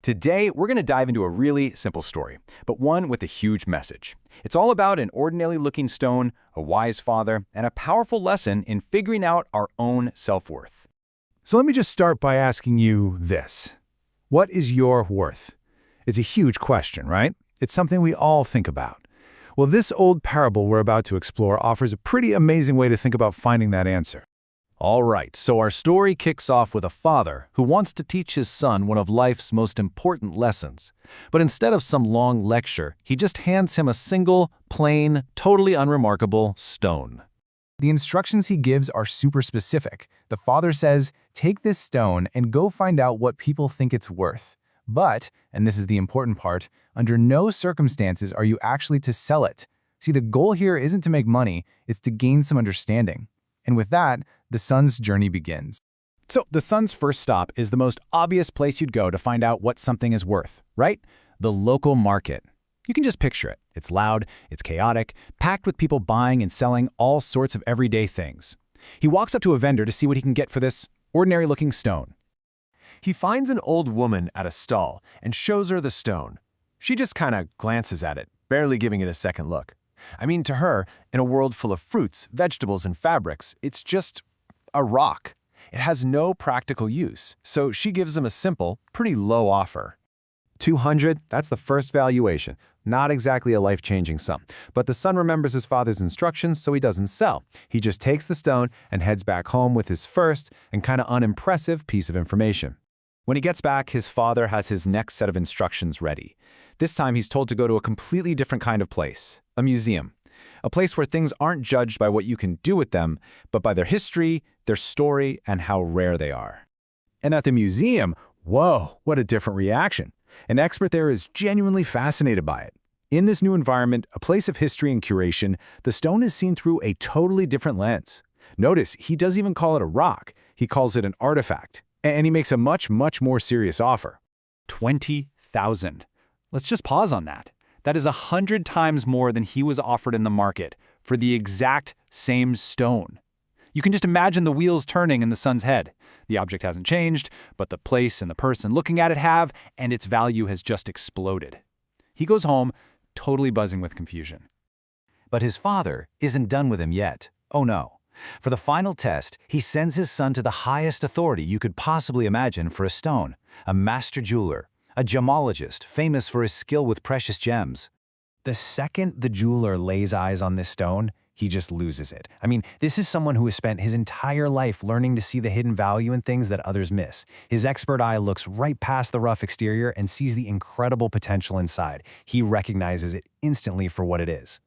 Today, we're going to dive into a really simple story, but one with a huge message. It's all about an ordinary-looking stone, a wise father, and a powerful lesson in figuring out our own self-worth. So let me just start by asking you this. What is your worth? It's a huge question, right? It's something we all think about. Well, this old parable we're about to explore offers a pretty amazing way to think about finding that answer. All right, so our story kicks off with a father who wants to teach his son one of life's most important lessons. But instead of some long lecture, he just hands him a single, plain, totally unremarkable stone. The instructions he gives are super specific. The father says, take this stone and go find out what people think it's worth. But, and this is the important part, under no circumstances are you actually to sell it. See, the goal here isn't to make money, it's to gain some understanding. And with that, the son's journey begins. So the son's first stop is the most obvious place you'd go to find out what something is worth, right? The local market. You can just picture it. It's loud, it's chaotic, packed with people buying and selling all sorts of everyday things. He walks up to a vendor to see what he can get for this ordinary-looking stone. He finds an old woman at a stall and shows her the stone. She just kind of glances at it, barely giving it a second look. I mean, to her, in a world full of fruits, vegetables, and fabrics, it's just a rock. It has no practical use, so she gives him a simple, pretty low offer. $200, that's the first valuation. Not exactly a life-changing sum. But the son remembers his father's instructions, so he doesn't sell. He just takes the stone and heads back home with his first and kind of unimpressive piece of information. When he gets back, his father has his next set of instructions ready. This time, he's told to go to a completely different kind of place, a museum. A place where things aren't judged by what you can do with them, but by their history, their story, and how rare they are. And at the museum, whoa, what a different reaction. An expert there is genuinely fascinated by it. In this new environment, a place of history and curation, the stone is seen through a totally different lens. Notice, he doesn't even call it a rock. He calls it an artifact. And he makes a much more serious offer. $20,000. Let's just pause on that. That is 100 times more than he was offered in the market for the exact same stone. You can just imagine the wheels turning in the son's head. The object hasn't changed, but the place and the person looking at it have, and its value has just exploded. He goes home, totally buzzing with confusion. But his father isn't done with him yet. Oh no. For the final test, he sends his son to the highest authority you could possibly imagine for a stone, a master jeweler, a gemologist famous for his skill with precious gems. The second the jeweler lays eyes on this stone, he just loses it. I mean, this is someone who has spent his entire life learning to see the hidden value in things that others miss. His expert eye looks right past the rough exterior and sees the incredible potential inside. He recognizes it instantly for what it is.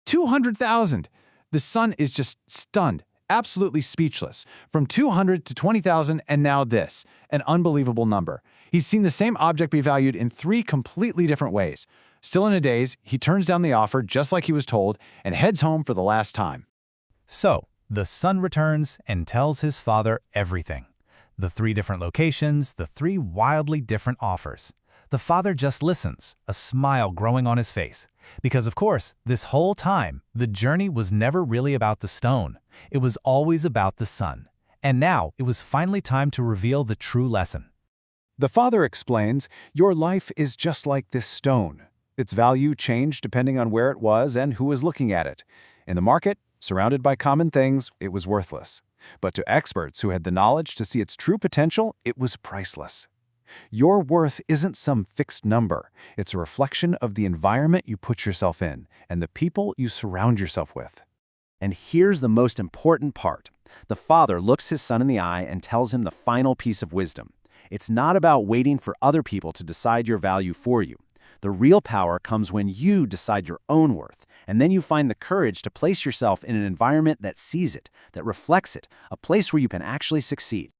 $200,000! The son is just stunned, absolutely speechless. From $200,000 to $20,000 and now this, an unbelievable number. He's seen the same object be valued in 3 completely different ways. Still in a daze, he turns down the offer just like he was told and heads home for the last time. So, the son returns and tells his father everything. The 3 different locations, the 3 wildly different offers. The father just listens, a smile growing on his face. Because, of course, this whole time, the journey was never really about the stone. It was always about the son. And now, it was finally time to reveal the true lesson. The father explains, your life is just like this stone. Its value changed depending on where it was and who was looking at it. In the market, surrounded by common things, it was worthless. But to experts who had the knowledge to see its true potential, it was priceless. Your worth isn't some fixed number. It's a reflection of the environment you put yourself in and the people you surround yourself with. And here's the most important part. The father looks his son in the eye and tells him the final piece of wisdom. It's not about waiting for other people to decide your value for you. The real power comes when you decide your own worth, and then you find the courage to place yourself in an environment that sees it, that reflects it, a place where you can actually succeed.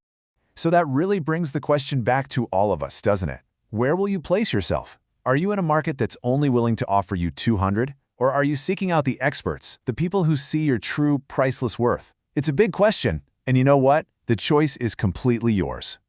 So that really brings the question back to all of us, doesn't it? Where will you place yourself? Are you in a market that's only willing to offer you $200? Or are you seeking out the experts, the people who see your true, priceless worth? It's a big question, and you know what? The choice is completely yours.